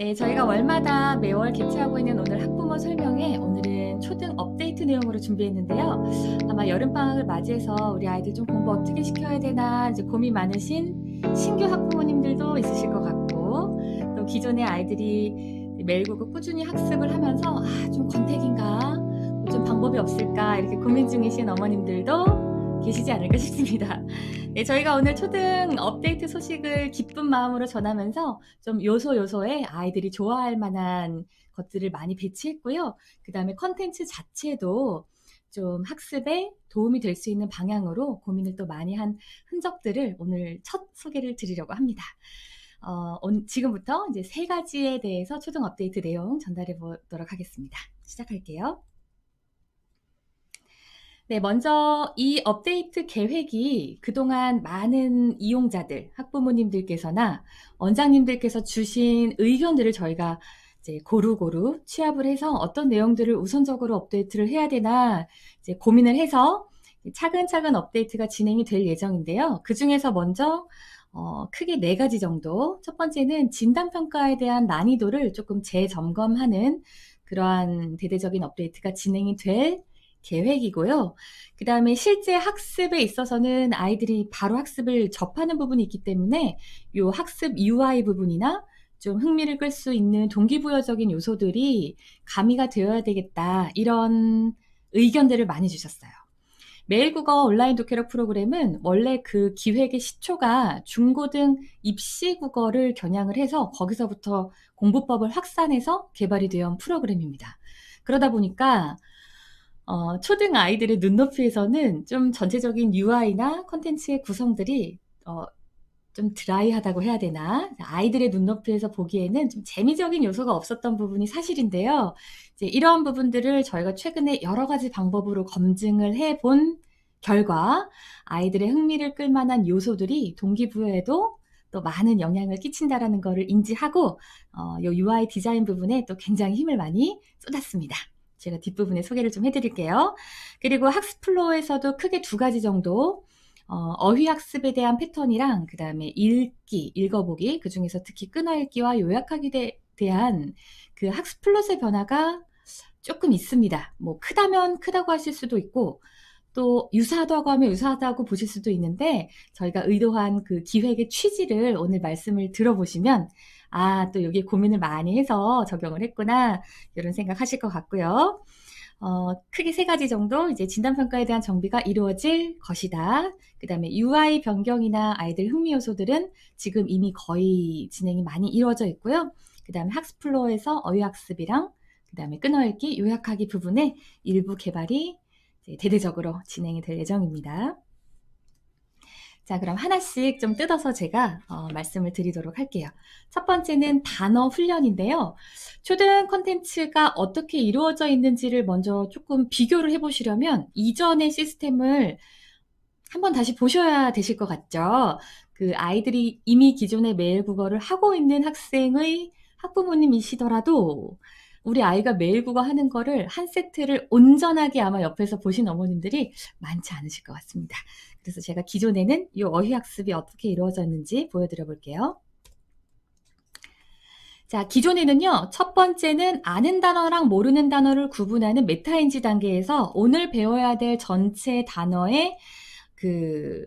네, 저희가 월마다 매월 개최하고 있는 오늘 학부모 설명회, 오늘은 초등 업데이트 내용으로 준비했는데요. 아마 여름방학을 맞이해서 우리 아이들 좀 공부 어떻게 시켜야 되나 이제 고민 많으신 신규 학부모님들도 있으실 것 같고, 또 기존의 아이들이 매일국어 꾸준히 학습을 하면서 좀 권태기인가, 뭐좀 방법이 없을까 이렇게 고민 중이신 어머님들도 계시지 않을까 싶습니다. 네, 저희가 오늘 초등 업데이트 소식을 기쁜 마음으로 전하면서 좀 요소요소에 아이들이 좋아할 만한 것들을 많이 배치했고요. 그 다음에 컨텐츠 자체도 좀 학습에 도움이 될 수 있는 방향으로 고민을 또 많이 한 흔적들을 오늘 첫 소개를 드리려고 합니다. 지금부터 이제 3가지에 대해서 초등 업데이트 내용 전달해 보도록 하겠습니다. 시작할게요. 네, 먼저 이 업데이트 계획이 그동안 많은 이용자들, 학부모님들께서나 원장님들께서 주신 의견들을 저희가 이제 고루고루 취합을 해서 어떤 내용들을 우선적으로 업데이트를 해야 되나 이제 고민을 해서 차근차근 업데이트가 진행이 될 예정인데요. 그 중에서 먼저 크게 4가지 정도. 첫 번째는 진단평가에 대한 난이도를 조금 재점검하는 그러한 대대적인 업데이트가 진행이 될 계획이고요. 그 다음에 실제 학습에 있어서는 아이들이 바로 학습을 접하는 부분이 있기 때문에 이 학습 UI 부분이나 좀 흥미를 끌 수 있는 동기부여적인 요소들이 가미가 되어야 되겠다. 이런 의견들을 많이 주셨어요. 매일국어 온라인 독해력 프로그램은 원래 그 기획의 시초가 중고등 입시국어를 겨냥을 해서 거기서부터 공부법을 확산해서 개발이 되어 온 프로그램입니다. 그러다 보니까 초등 아이들의 눈높이에서는 좀 전체적인 UI나 콘텐츠의 구성들이 좀 드라이하다고 해야 되나? 아이들의 눈높이에서 보기에는 좀 재미적인 요소가 없었던 부분이 사실인데요. 이제 이러한 부분들을 저희가 최근에 여러 가지 방법으로 검증을 해본 결과 아이들의 흥미를 끌 만한 요소들이 동기부여에도 또 많은 영향을 끼친다라는 것을 인지하고 이 UI 디자인 부분에 또 굉장히 힘을 많이 쏟았습니다. 제가 뒷부분에 소개를 좀 해드릴게요. 그리고 학습 플로우에서도 크게 2가지 정도 어휘 학습에 대한 패턴이랑 그 다음에 읽기, 읽어보기, 그 중에서 특히 끊어읽기와 요약하기에 대한 그 학습 플롯의 변화가 조금 있습니다. 뭐 크다면 크다고 하실 수도 있고 또 유사하다고 하면 유사하다고 보실 수도 있는데 저희가 의도한 그 기획의 취지를 오늘 말씀을 들어보시면 또 여기 고민을 많이 해서 적용을 했구나 이런 생각하실 것 같고요. 크게 3가지 정도 이제 진단평가에 대한 정비가 이루어질 것이다. 그 다음에 UI 변경이나 아이들 흥미 요소들은 지금 이미 거의 진행이 많이 이루어져 있고요. 그 다음에 학습 플로어에서 어휘학습이랑 그 다음에 끊어읽기, 요약하기 부분에 일부 개발이 대대적으로 진행이 될 예정입니다. 자, 그럼 하나씩 좀 뜯어서 제가 말씀을 드리도록 할게요. 첫 번째는 단어 훈련인데요. 초등 콘텐츠가 어떻게 이루어져 있는지를 먼저 조금 비교를 해보시려면 이전의 시스템을 한번 다시 보셔야 되실 것 같죠. 그 아이들이 이미 기존의 매일국어를 하고 있는 학생의 학부모님이시더라도 우리 아이가 매일국어 하는 거를 한 세트를 온전하게 아마 옆에서 보신 어머님들이 많지 않으실 것 같습니다. 그래서 제가 기존에는 이 어휘학습이 어떻게 이루어졌는지 보여드려 볼게요. 자, 기존에는요, 첫 번째는 아는 단어랑 모르는 단어를 구분하는 메타인지 단계에서 오늘 배워야 될 전체 단어의 그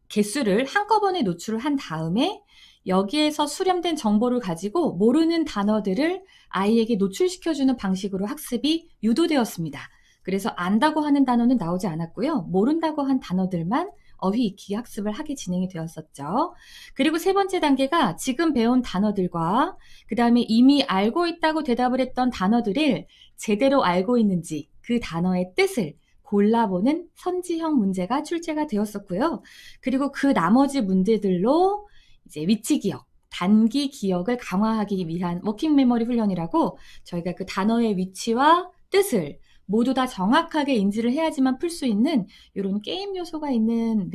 개수를 한꺼번에 노출을 한 다음에 여기에서 수렴된 정보를 가지고 모르는 단어들을 아이에게 노출시켜주는 방식으로 학습이 유도되었습니다. 그래서 안다고 하는 단어는 나오지 않았고요. 모른다고 한 단어들만 어휘 익히기 학습을 하게 진행이 되었었죠. 그리고 3번째 단계가 지금 배운 단어들과 그 다음에 이미 알고 있다고 대답을 했던 단어들을 제대로 알고 있는지 그 단어의 뜻을 골라보는 선지형 문제가 출제가 되었었고요. 그리고 그 나머지 문제들로 이제 위치 기억, 단기 기억을 강화하기 위한 워킹 메모리 훈련이라고 저희가 그 단어의 위치와 뜻을 모두 다 정확하게 인지를 해야지만 풀 수 있는 이런 게임 요소가 있는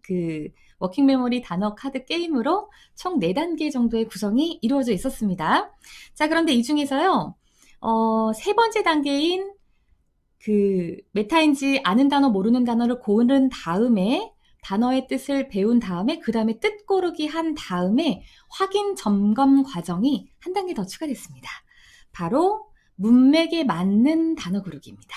그 워킹 메모리 단어 카드 게임으로 총 4단계 정도의 구성이 이루어져 있었습니다. 자, 그런데 이 중에서요, 3번째 단계인 그 메타인지 아는 단어 모르는 단어를 고른 다음에 단어의 뜻을 배운 다음에 그 다음에 뜻 고르기 한 다음에 확인 점검 과정이 한 단계 더 추가됐습니다. 바로 문맥에 맞는 단어 고르기입니다.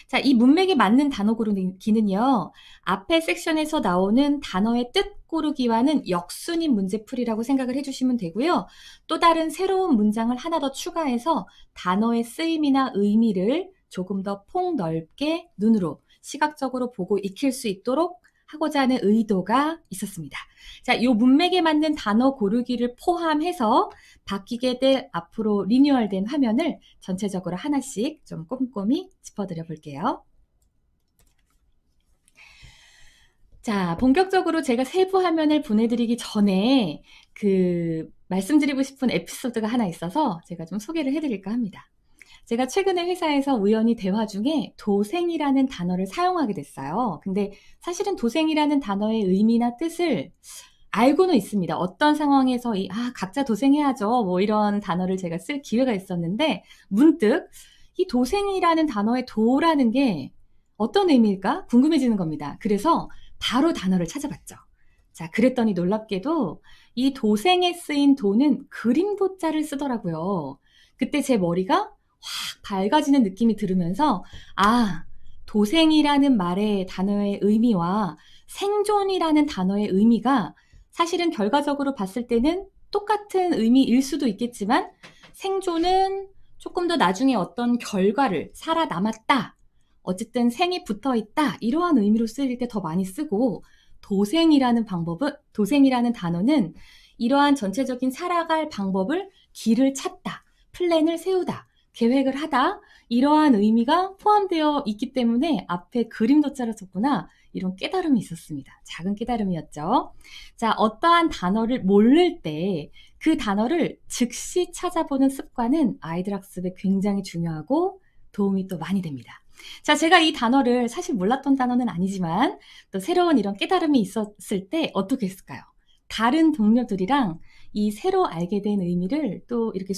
자, 이 문맥에 맞는 단어 고르기는요, 앞에 섹션에서 나오는 단어의 뜻 고르기와는 역순위 문제풀이라고 생각을 해주시면 되고요. 또 다른 새로운 문장을 하나 더 추가해서 단어의 쓰임이나 의미를 조금 더 폭넓게 눈으로 시각적으로 보고 익힐 수 있도록 하고자 하는 의도가 있었습니다. 자, 이 문맥에 맞는 단어 고르기를 포함해서 바뀌게 될 앞으로 리뉴얼된 화면을 전체적으로 하나씩 좀 꼼꼼히 짚어드려 볼게요. 자, 본격적으로 제가 세부 화면을 보내드리기 전에 말씀드리고 싶은 에피소드가 하나 있어서 제가 좀 소개를 해드릴까 합니다. 제가 최근에 회사에서 우연히 대화 중에 도생이라는 단어를 사용하게 됐어요. 근데 사실은 도생이라는 단어의 의미나 뜻을 알고는 있습니다. 어떤 상황에서 각자 도생해야죠. 뭐 이런 단어를 제가 쓸 기회가 있었는데 문득 이 도생이라는 단어의 도라는 게 어떤 의미일까 궁금해지는 겁니다. 그래서 바로 단어를 찾아봤죠. 자, 그랬더니 놀랍게도 이 도생에 쓰인 도는 그림 도자를 쓰더라고요. 그때 제 머리가 확 밝아지는 느낌이 들으면서 도생이라는 말의 단어의 의미와 생존이라는 단어의 의미가 사실은 결과적으로 봤을 때는 똑같은 의미일 수도 있겠지만 생존은 조금 더 나중에 어떤 결과를 살아남았다, 어쨌든 생이 붙어있다, 이러한 의미로 쓰일 때 더 많이 쓰고, 도생이라는 단어는 이러한 전체적인 살아갈 방법을, 길을 찾다, 플랜을 세우다, 계획을 하다, 이러한 의미가 포함되어 있기 때문에 앞에 그림 도자를 썼구나, 이런 깨달음이 있었습니다. 작은 깨달음이었죠. 자, 어떠한 단어를 모를 때 그 단어를 즉시 찾아보는 습관은 아이들 학습에 굉장히 중요하고 도움이 또 많이 됩니다. 자, 제가 이 단어를 사실 몰랐던 단어는 아니지만 또 새로운 이런 깨달음이 있었을 때 어떻게 했을까요? 다른 동료들이랑 이 새로 알게 된 의미를 또 이렇게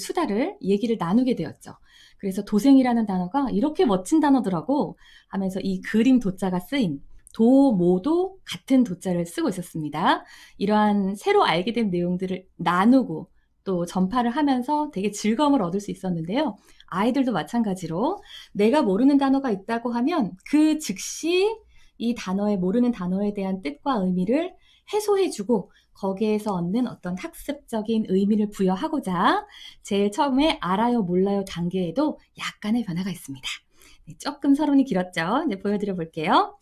얘기를 나누게 되었죠. 그래서 도생이라는 단어가 이렇게 멋진 단어더라고 하면서 이 그림 도자가 쓰인 모도 같은 도자를 쓰고 있었습니다. 이러한 새로 알게 된 내용들을 나누고 또 전파를 하면서 되게 즐거움을 얻을 수 있었는데요. 아이들도 마찬가지로 내가 모르는 단어가 있다고 하면 그 즉시 이 모르는 단어에 대한 뜻과 의미를 해소해주고 거기에서 얻는 어떤 학습적인 의미를 부여하고자 제일 처음에 알아요, 몰라요 단계에도 약간의 변화가 있습니다. 조금 서론이 길었죠? 이제 보여드려 볼게요.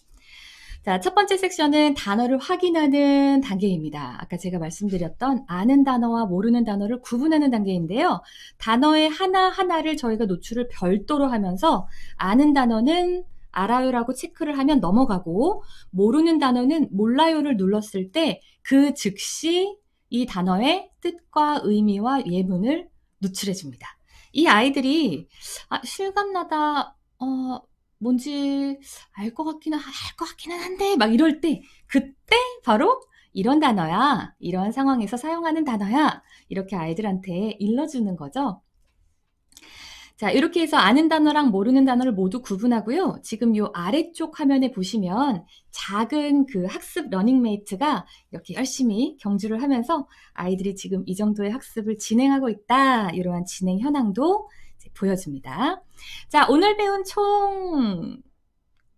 자, 첫 번째 섹션은 단어를 확인하는 단계입니다. 아까 제가 말씀드렸던 아는 단어와 모르는 단어를 구분하는 단계인데요. 단어의 하나하나를 저희가 노출을 별도로 하면서 아는 단어는 알아요라고 체크를 하면 넘어가고 모르는 단어는 몰라요를 눌렀을 때 그 즉시 이 단어의 뜻과 의미와 예문을 노출해 줍니다. 이 아이들이 실감나다, 뭔지 알 것 같기는 한데 막 이럴 때 그때 바로 이런 단어야, 이런 상황에서 사용하는 단어야, 이렇게 아이들한테 일러주는 거죠. 자, 이렇게 해서 아는 단어랑 모르는 단어를 모두 구분하고요. 지금 요 아래쪽 화면에 보시면 작은 그 학습 러닝메이트가 이렇게 열심히 경주를 하면서 아이들이 지금 이 정도의 학습을 진행하고 있다, 이러한 진행 현황도 보여줍니다. 자, 오늘 배운 총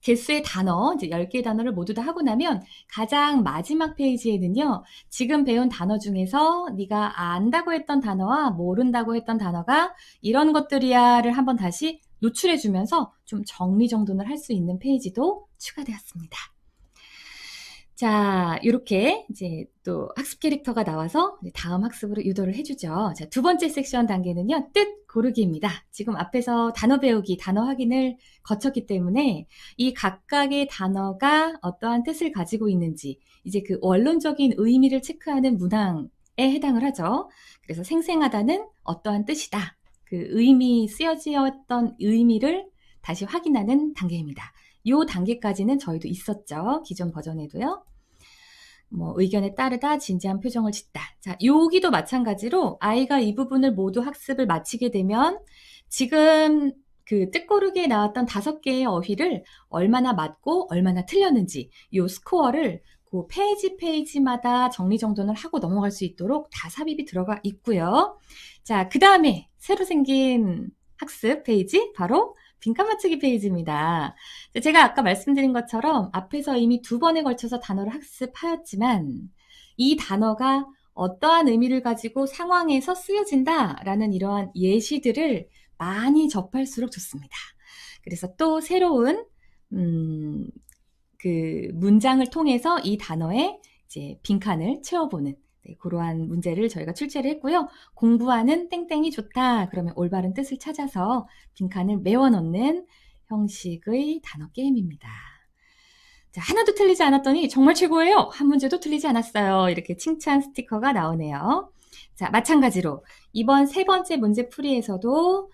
개수의 단어, 이제 10개의 단어를 모두 다 하고 나면 가장 마지막 페이지에는요, 지금 배운 단어 중에서 네가 안다고 했던 단어와 모른다고 했던 단어가 이런 것들이야를 한번 다시 노출해주면서 좀 정리정돈을 할 수 있는 페이지도 추가되었습니다. 자, 이렇게 이제 또 학습 캐릭터가 나와서 다음 학습으로 유도를 해주죠. 자, 두 번째 섹션 단계는요, 뜻 고르기입니다. 지금 앞에서 단어 배우기, 단어 확인을 거쳤기 때문에 이 각각의 단어가 어떠한 뜻을 가지고 있는지 이제 그 원론적인 의미를 체크하는 문항에 해당을 하죠. 그래서 생생하다는 어떠한 뜻이다. 그 쓰여지었던 의미를 다시 확인하는 단계입니다. 요 단계까지는 저희도 있었죠. 기존 버전에도요. 의견에 따르다 진지한 표정을 짓다. 자, 여기도 마찬가지로 아이가 이 부분을 모두 학습을 마치게 되면 지금 그 뜻고르기에 나왔던 5개의 어휘를 얼마나 맞고 얼마나 틀렸는지 요 스코어를 그 페이지마다 정리정돈을 하고 넘어갈 수 있도록 다 삽입이 들어가 있고요. 자, 그 다음에 새로 생긴 학습 페이지, 바로 빈칸 맞추기 페이지입니다. 제가 아까 말씀드린 것처럼 앞에서 이미 2번에 걸쳐서 단어를 학습하였지만 이 단어가 어떠한 의미를 가지고 상황에서 쓰여진다라는 이러한 예시들을 많이 접할수록 좋습니다. 그래서 또 새로운 그 문장을 통해서 이 단어에 이제 빈칸을 채워보는 그러한 문제를 저희가 출제를 했고요. 공부하는 땡땡이 좋다. 그러면 올바른 뜻을 찾아서 빈칸을 메워 넣는 형식의 단어 게임입니다. 자, 하나도 틀리지 않았더니 정말 최고예요. 한 문제도 틀리지 않았어요. 이렇게 칭찬 스티커가 나오네요. 자, 마찬가지로 이번 3번째 문제 풀이에서도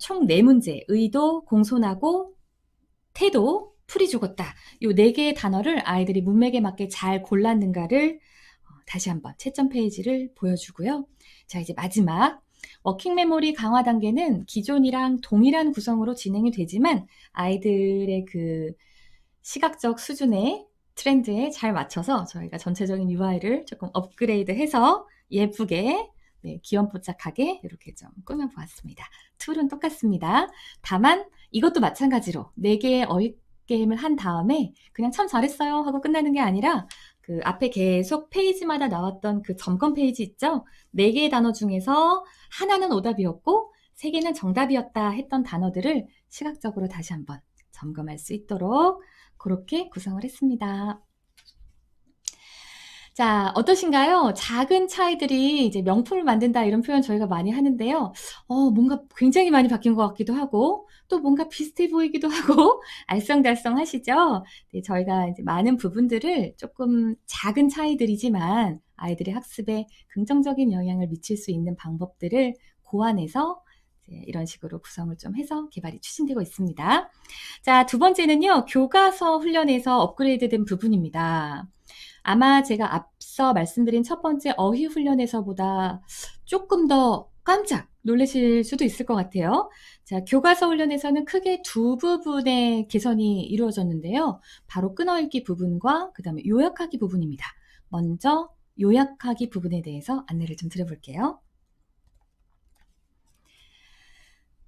총 4문제, 의도, 공손하고, 태도, 풀이 죽었다. 이 4개의 단어를 아이들이 문맥에 맞게 잘 골랐는가를 다시 한번 채점 페이지를 보여주고요. 자, 이제 마지막 워킹 메모리 강화 단계는 기존이랑 동일한 구성으로 진행이 되지만 아이들의 그 시각적 수준의 트렌드에 잘 맞춰서 저희가 전체적인 UI를 조금 업그레이드해서 예쁘게 귀염뽀짝하게 이렇게 좀 꾸며보았습니다. 툴은 똑같습니다. 다만 이것도 마찬가지로 4개의 어휘 게임을 한 다음에 그냥 참 잘했어요 하고 끝나는 게 아니라 그 앞에 계속 페이지마다 나왔던 그 점검 페이지 있죠? 4개의 단어 중에서 하나는 오답이었고 3개는 정답이었다 했던 단어들을 시각적으로 다시 한번 점검할 수 있도록 그렇게 구성을 했습니다. 자, 어떠신가요? 작은 차이들이 이제 명품을 만든다 이런 표현 저희가 많이 하는데요. 뭔가 굉장히 많이 바뀐 것 같기도 하고 또 뭔가 비슷해 보이기도 하고 알쏭달쏭 하시죠? 네, 저희가 이제 많은 부분들을 조금 작은 차이들이지만 아이들의 학습에 긍정적인 영향을 미칠 수 있는 방법들을 고안해서 이런 식으로 구성을 좀 해서 개발이 추진되고 있습니다. 자, 2번째는요. 교과서 훈련에서 업그레이드된 부분입니다. 아마 제가 앞서 말씀드린 첫 번째 어휘 훈련에서보다 조금 더 깜짝 놀라실 수도 있을 것 같아요. 자, 교과서 훈련에서는 크게 2부분의 개선이 이루어졌는데요. 바로 끊어읽기 부분과 그 다음에 요약하기 부분입니다. 먼저 요약하기 부분에 대해서 안내를 좀 드려볼게요.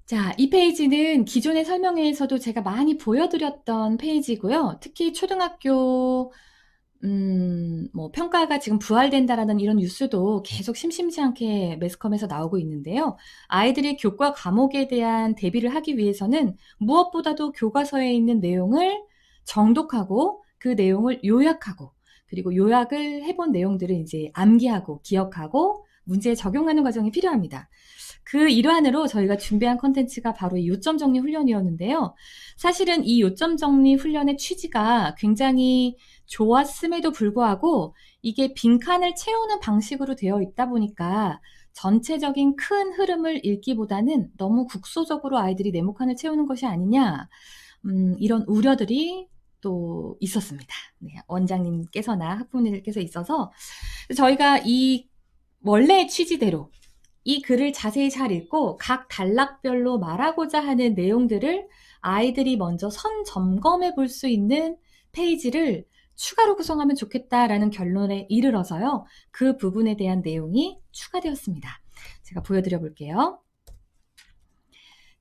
자, 이 페이지는 기존의 설명회에서도 제가 많이 보여드렸던 페이지고요. 특히 초등학교 뭐 평가가 지금 부활된다라는 이런 뉴스도 계속 심심치 않게 매스컴에서 나오고 있는데요. 아이들이 교과 과목에 대한 대비를 하기 위해서는 무엇보다도 교과서에 있는 내용을 정독하고 그 내용을 요약하고 그리고 요약을 해본 내용들을 이제 암기하고 기억하고 문제에 적용하는 과정이 필요합니다. 그 일환으로 저희가 준비한 컨텐츠가 바로 이 요점 정리 훈련이었는데요. 사실은 이 요점 정리 훈련의 취지가 굉장히 좋았음에도 불구하고 이게 빈칸을 채우는 방식으로 되어 있다 보니까 전체적인 큰 흐름을 읽기보다는 너무 국소적으로 아이들이 네모칸을 채우는 것이 아니냐 이런 우려들이 또 있었습니다. 네, 원장님께서나 학부모님들께서 있어서 저희가 이 원래의 취지대로 이 글을 자세히 잘 읽고 각 단락별로 말하고자 하는 내용들을 아이들이 먼저 선 점검해 볼 수 있는 페이지를 추가로 구성하면 좋겠다라는 결론에 이르러서요. 그 부분에 대한 내용이 추가되었습니다. 제가 보여드려 볼게요.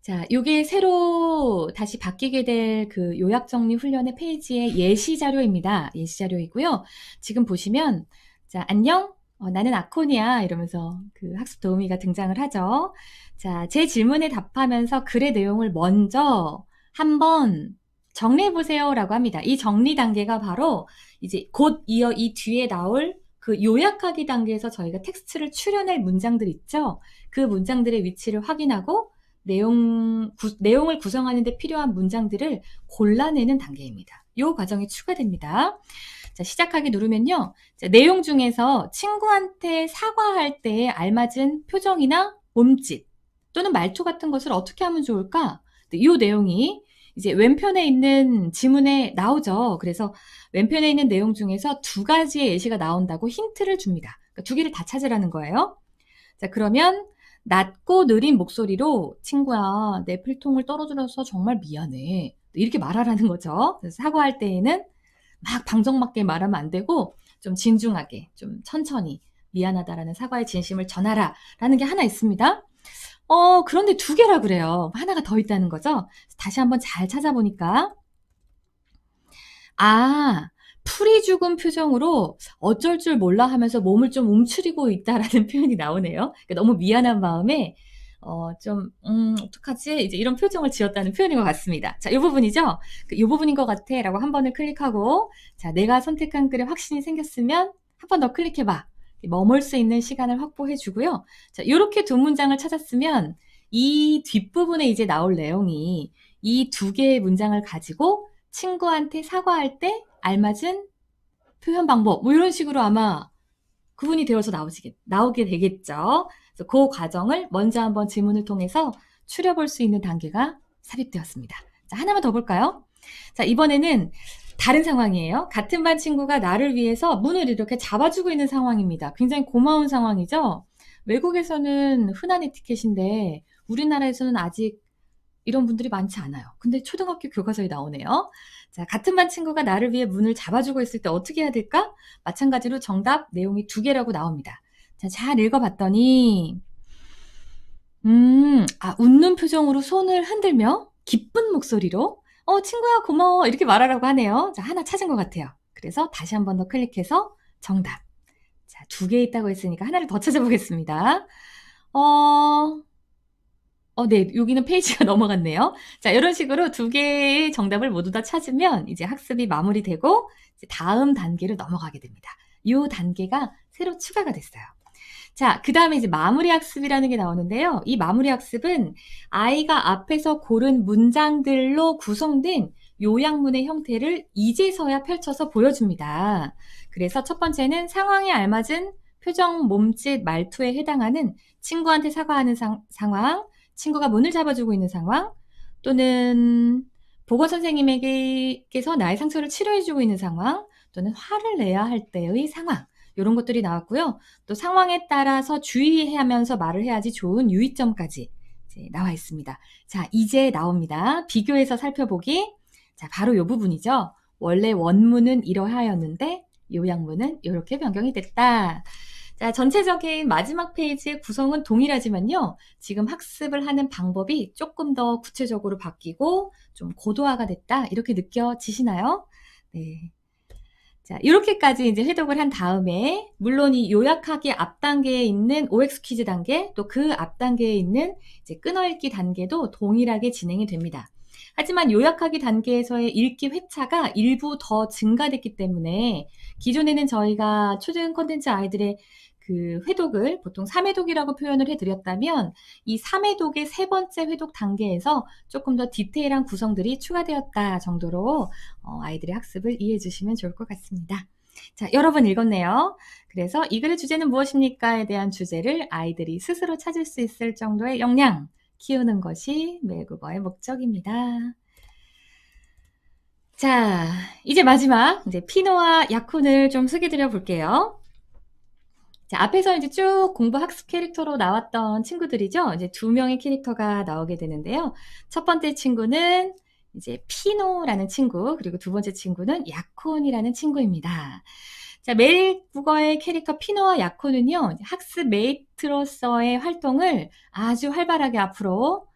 자, 요게 새로 다시 바뀌게 될 그 요약정리 훈련의 페이지의 예시 자료입니다. 예시 자료이고요. 지금 보시면 자, 안녕. 나는 아콘이야 이러면서 그 학습 도우미가 등장을 하죠. 자, 제 질문에 답하면서 글의 내용을 먼저 한번 정리해 보세요 라고 합니다. 이 정리 단계가 바로 이제 곧 이어 이 뒤에 나올 그 요약하기 단계에서 저희가 텍스트를 추려낼 문장들 있죠. 그 문장들의 위치를 확인하고 내용을 구성하는 데 필요한 문장들을 골라내는 단계입니다. 이 과정이 추가됩니다. 자, 시작하기 누르면요. 자, 내용 중에서 친구한테 사과할 때에 알맞은 표정이나 몸짓 또는 말투 같은 것을 어떻게 하면 좋을까? 이 내용이 이제 왼편에 있는 지문에 나오죠. 그래서 왼편에 있는 내용 중에서 2가지의 예시가 나온다고 힌트를 줍니다. 그러니까 2개를 다 찾으라는 거예요. 자, 그러면 낮고 느린 목소리로 친구야, 내 필통을 떨어뜨려서 정말 미안해. 이렇게 말하라는 거죠. 그래서 사과할 때에는 막 방정맞게 말하면 안 되고 좀 진중하게 좀 천천히 미안하다라는 사과의 진심을 전하라라는 게 하나 있습니다. 그런데 두 개라 그래요. 하나가 더 있다는 거죠. 다시 한번 잘 찾아보니까 풀이 죽은 표정으로 어쩔 줄 몰라 하면서 몸을 좀 움츠리고 있다라는 표현이 나오네요. 그러니까 너무 미안한 마음에 어떡하지? 이제 이런 표정을 지었다는 표현인 것 같습니다. 자, 이 부분이죠? 이 부분인 것 같아 라고 한 번을 클릭하고, 자, 내가 선택한 글에 확신이 생겼으면 한 번 더 클릭해봐. 머물 수 있는 시간을 확보해 주고요. 자, 이렇게 두 문장을 찾았으면 이 뒷부분에 이제 나올 내용이 이 두 개의 문장을 가지고 친구한테 사과할 때 알맞은 표현 방법, 뭐 이런 식으로 아마 구분이 되어서 나오게 되겠죠. 그래서 그 과정을 먼저 한번 질문을 통해서 추려볼 수 있는 단계가 삽입되었습니다. 자, 하나만 더 볼까요? 자, 이번에는 다른 상황이에요. 같은 반 친구가 나를 위해서 문을 이렇게 잡아주고 있는 상황입니다. 굉장히 고마운 상황이죠. 외국에서는 흔한 에티켓인데 우리나라에서는 아직 이런 분들이 많지 않아요. 근데 초등학교 교과서에 나오네요. 자, 같은 반 친구가 나를 위해 문을 잡아주고 있을 때 어떻게 해야 될까? 마찬가지로 정답 내용이 두 개라고 나옵니다. 자, 잘 읽어봤더니 웃는 표정으로 손을 흔들며 기쁜 목소리로 친구야 고마워 이렇게 말하라고 하네요. 자, 하나 찾은 것 같아요. 그래서 다시 한 번 더 클릭해서 정답. 자, 두 개 있다고 했으니까 하나를 더 찾아보겠습니다. 네. 여기는 페이지가 넘어갔네요. 자, 이런 식으로 두 개의 정답을 모두 다 찾으면 이제 학습이 마무리되고 이제 다음 단계로 넘어가게 됩니다. 이 단계가 새로 추가가 됐어요. 자, 그 다음에 이제 마무리 학습이라는 게 나오는데요. 이 마무리 학습은 아이가 앞에서 고른 문장들로 구성된 요약문의 형태를 이제서야 펼쳐서 보여줍니다. 그래서 첫 번째는 상황에 알맞은 표정, 몸짓, 말투에 해당하는 친구한테 사과하는 상황, 친구가 문을 잡아주고 있는 상황, 또는 보건 선생님에게서 나의 상처를 치료해주고 있는 상황, 또는 화를 내야 할 때의 상황, 이런 것들이 나왔고요. 또 상황에 따라서 주의하면서 말을 해야지 좋은 유의점까지 이제 나와 있습니다. 자, 이제 나옵니다. 비교해서 살펴보기. 자, 바로 이 부분이죠. 원래 원문은 이러하였는데 요약문은 이렇게 변경이 됐다. 자, 전체적인 마지막 페이지의 구성은 동일하지만요. 지금 학습을 하는 방법이 조금 더 구체적으로 바뀌고 좀 고도화가 됐다. 이렇게 느껴지시나요? 네. 자, 이렇게까지 이제 회독을 한 다음에, 물론 이 요약하기 앞 단계에 있는 OX 퀴즈 단계, 또 그 앞 단계에 있는 이제 끊어읽기 단계도 동일하게 진행이 됩니다. 하지만 요약하기 단계에서의 읽기 회차가 일부 더 증가됐기 때문에 기존에는 저희가 초등 콘텐츠 아이들의 그 회독을 보통 3회독이라고 표현을 해드렸다면 이 3회독의 세 번째 회독 단계에서 조금 더 디테일한 구성들이 추가되었다 정도로 아이들의 학습을 이해해 주시면 좋을 것 같습니다. 자, 여러 번 읽었네요. 그래서 이 글의 주제는 무엇입니까에 대한 주제를 아이들이 스스로 찾을 수 있을 정도의 역량 키우는 것이 외국어의 목적입니다. 자, 이제 마지막 이제 피노와 약혼을 좀 소개드려 볼게요. 자, 앞에서 이제 쭉 공부 학습 캐릭터로 나왔던 친구들이죠. 이제 두 명의 캐릭터가 나오게 되는데요. 첫 번째 친구는 이제 피노라는 친구, 그리고 두 번째 친구는 야콘이라는 친구입니다. 자, 매일 국어의 캐릭터 피노와 야콘은요, 학습 메이트로서의 활동을 아주 활발하게 앞으로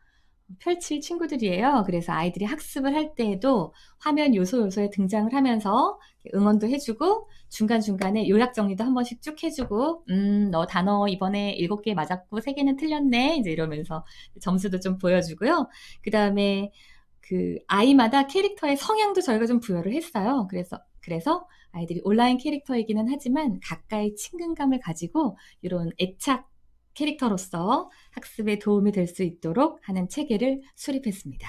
펼칠 친구들이에요. 그래서 아이들이 학습을 할 때에도 화면 요소에 등장을 하면서 응원도 해주고 중간중간에 요약 정리도 한 번씩 쭉 해주고 너 단어 이번에 7개 맞았고 3개는 틀렸네 이제 이러면서 점수도 좀 보여주고요. 그 다음에 그 아이마다 캐릭터의 성향도 저희가 좀 부여를 했어요. 그래서 아이들이 온라인 캐릭터이기는 하지만 가까이 친근감을 가지고 이런 애착 캐릭터로서 학습에 도움이 될 수 있도록 하는 체계를 수립했습니다.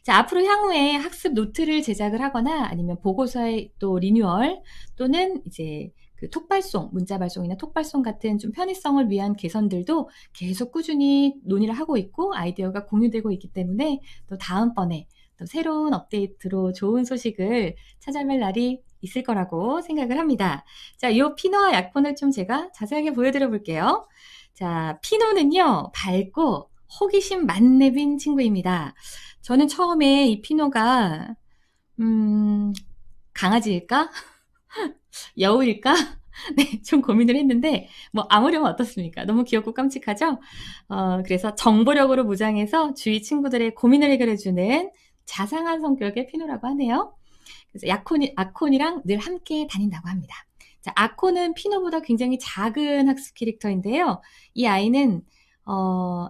자, 앞으로 향후에 학습 노트를 제작을 하거나 아니면 보고서의 또 리뉴얼 또는 이제 그 톡발송, 문자 발송이나 톡발송 같은 좀 편의성을 위한 개선들도 계속 꾸준히 논의를 하고 있고 아이디어가 공유되고 있기 때문에 또 다음번에 또 새로운 업데이트로 좋은 소식을 찾아뵐 날이 있을 거라고 생각을 합니다. 자, 이 피노와 약혼을 좀 제가 자세하게 보여드려 볼게요. 자, 피노는요, 밝고 호기심 만렙인 친구입니다. 저는 처음에 이 피노가, 강아지일까? 여우일까? 네, 좀 고민을 했는데 뭐 아무렴은 어떻습니까? 너무 귀엽고 깜찍하죠? 그래서 정보력으로 무장해서 주위 친구들의 고민을 해결해주는 자상한 성격의 피노라고 하네요. 그래서 아콘이랑 늘 함께 다닌다고 합니다. 자, 아콘은 피노보다 굉장히 작은 학습 캐릭터인데요. 이 아이는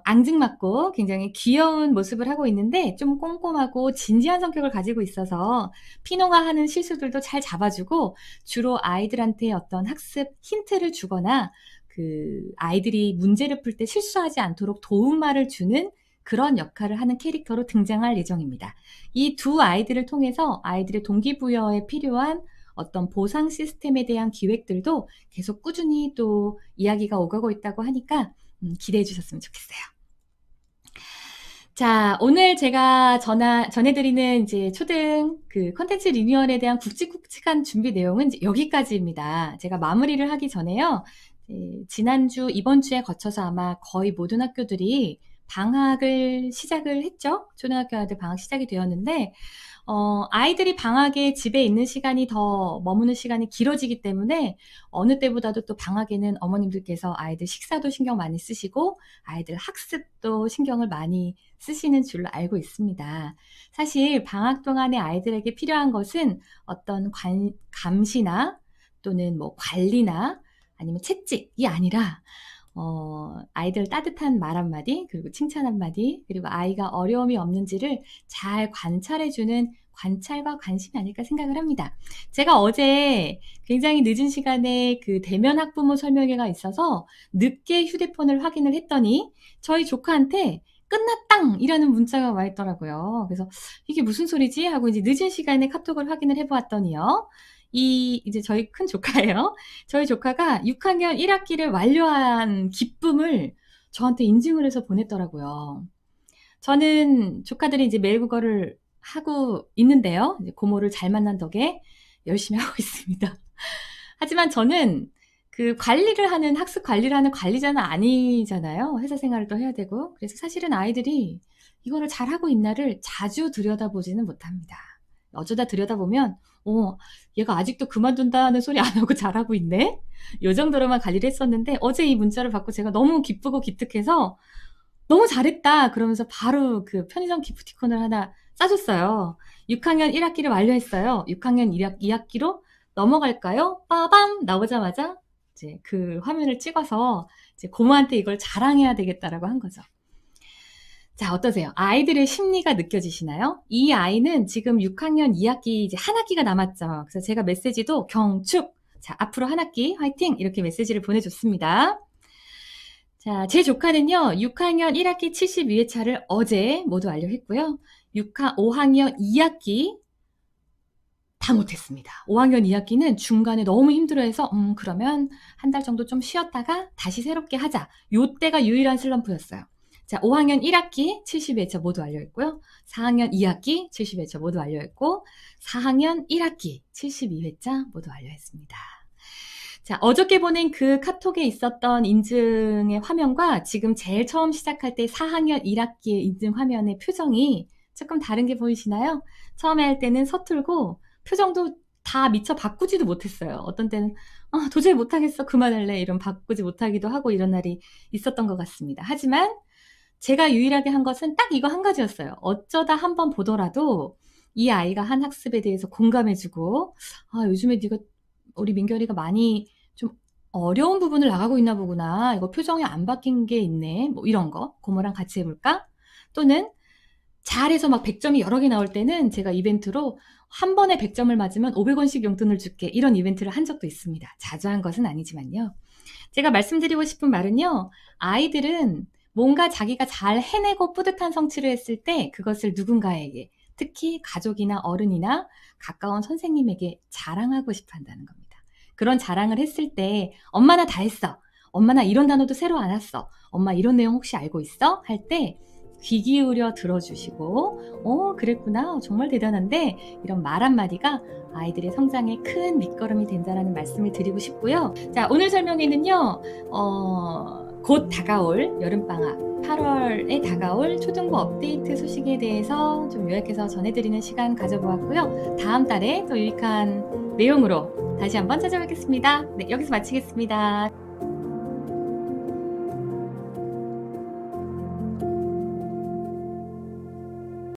앙증맞고 굉장히 귀여운 모습을 하고 있는데 좀 꼼꼼하고 진지한 성격을 가지고 있어서 피노가 하는 실수들도 잘 잡아주고 주로 아이들한테 어떤 학습 힌트를 주거나 그 아이들이 문제를 풀 때 실수하지 않도록 도움말을 주는 그런 역할을 하는 캐릭터로 등장할 예정입니다. 이 두 아이들을 통해서 아이들의 동기부여에 필요한 어떤 보상 시스템에 대한 기획들도 계속 꾸준히 또 이야기가 오가고 있다고 하니까 기대해 주셨으면 좋겠어요. 자, 오늘 제가 전해드리는 이제 초등 그 콘텐츠 리뉴얼에 대한 굵직굵직한 준비 내용은 이제 여기까지입니다. 제가 마무리를 하기 전에요. 지난주, 이번 주에 거쳐서 아마 거의 모든 학교들이 방학을 시작을 했죠. 초등학교 아이들 방학 시작이 되었는데, 아이들이 방학에 집에 있는 시간이 더 머무는 시간이 길어지기 때문에 어느 때보다도 또 방학에는 어머님들께서 아이들 식사도 신경 많이 쓰시고 아이들 학습도 신경을 많이 쓰시는 줄로 알고 있습니다. 사실 방학 동안에 아이들에게 필요한 것은 어떤 감시나 또는 뭐 관리나 아니면 채찍이 아니라 아이들 따뜻한 말 한마디, 그리고 칭찬 한마디, 그리고 아이가 어려움이 없는지를 잘 관찰해주는 관찰과 관심이 아닐까 생각을 합니다. 제가 어제 굉장히 늦은 시간에 그 대면 학부모 설명회가 있어서 늦게 휴대폰을 확인을 했더니 저희 조카한테 끝났당! 이라는 문자가 와 있더라고요. 그래서 이게 무슨 소리지? 하고 이제 늦은 시간에 카톡을 확인을 해보았더니요. 이제 저희 큰 조카예요. 저희 조카가 6학년 1학기를 완료한 기쁨을 저한테 인증을 해서 보냈더라고요. 저는 조카들이 이제 매일 국어를 하고 있는데요. 이제 고모를 잘 만난 덕에 열심히 하고 있습니다. 하지만 저는 그 학습 관리를 하는 관리자는 아니잖아요. 회사 생활을 또 해야 되고. 그래서 사실은 아이들이 이거를 잘하고 있나를 자주 들여다보지는 못합니다. 어쩌다 들여다보면, 얘가 아직도 그만둔다는 소리 안 하고 잘하고 있네? 요 정도로만 관리를 했었는데, 어제 이 문자를 받고 제가 너무 기쁘고 기특해서, 너무 잘했다! 그러면서 바로 그 편의점 기프티콘을 하나 싸줬어요. 6학년 1학기를 완료했어요. 6학년 2학기로 넘어갈까요? 빠밤! 나오자마자 이제 그 화면을 찍어서 이제 고모한테 이걸 자랑해야 되겠다라고 한 거죠. 자, 어떠세요? 아이들의 심리가 느껴지시나요? 이 아이는 지금 6학년 2학기 이제 한 학기가 남았죠. 그래서 제가 메시지도 경축! 자, 앞으로 한 학기 화이팅! 이렇게 메시지를 보내줬습니다. 자, 제 조카는요, 6학년 1학기 72회차를 어제 모두 완료했고요. 5학년 2학기 다 못했습니다. 5학년 2학기는 중간에 너무 힘들어해서 그러면 한 달 정도 좀 쉬었다가 다시 새롭게 하자. 요때가 유일한 슬럼프였어요. 자, 5학년 1학기 72회차 모두 완료했고요. 4학년 2학기 72회차 모두 완료했고 4학년 1학기 72회차 모두 완료했습니다. 자, 어저께 보낸 그 카톡에 있었던 인증의 화면과 지금 제일 처음 시작할 때 4학년 1학기의 인증 화면의 표정이 조금 다른 게 보이시나요? 처음에 할 때는 서툴고 표정도 다 미처 바꾸지도 못했어요. 어떤 때는 도저히 못하겠어, 그만할래, 이런 바꾸지 못하기도 하고 이런 날이 있었던 것 같습니다. 하지만 제가 유일하게 한 것은 딱 이거 한 가지였어요. 어쩌다 한번 보더라도 이 아이가 한 학습에 대해서 공감해주고 요즘에 우리 민결이가 많이 좀 어려운 부분을 나가고 있나 보구나. 이거 표정이 안 바뀐 게 있네. 뭐 이런 거 고모랑 같이 해볼까? 또는 잘해서 막 100점이 여러 개 나올 때는 제가 이벤트로 한 번에 100점을 맞으면 500원씩 용돈을 줄게, 이런 이벤트를 한 적도 있습니다. 자주 한 것은 아니지만요. 제가 말씀드리고 싶은 말은요, 아이들은 뭔가 자기가 잘 해내고 뿌듯한 성취를 했을 때 그것을 누군가에게, 특히 가족이나 어른이나 가까운 선생님에게 자랑하고 싶어 한다는 겁니다. 그런 자랑을 했을 때 엄마 나 다 했어, 엄마 나 이런 단어도 새로 알았어, 엄마 이런 내용 혹시 알고 있어? 할 때 귀 기울여 들어주시고 그랬구나, 정말 대단한데, 이런 말 한마디가 아이들의 성장에 큰 밑거름이 된다는 말씀을 드리고 싶고요. 자, 오늘 설명회는요 곧 다가올 여름방학, 8월에 다가올 초등부 업데이트 소식에 대해서 좀 요약해서 전해드리는 시간 가져보았고요. 다음 달에 또 유익한 내용으로 다시 한번 찾아뵙겠습니다. 네, 여기서 마치겠습니다.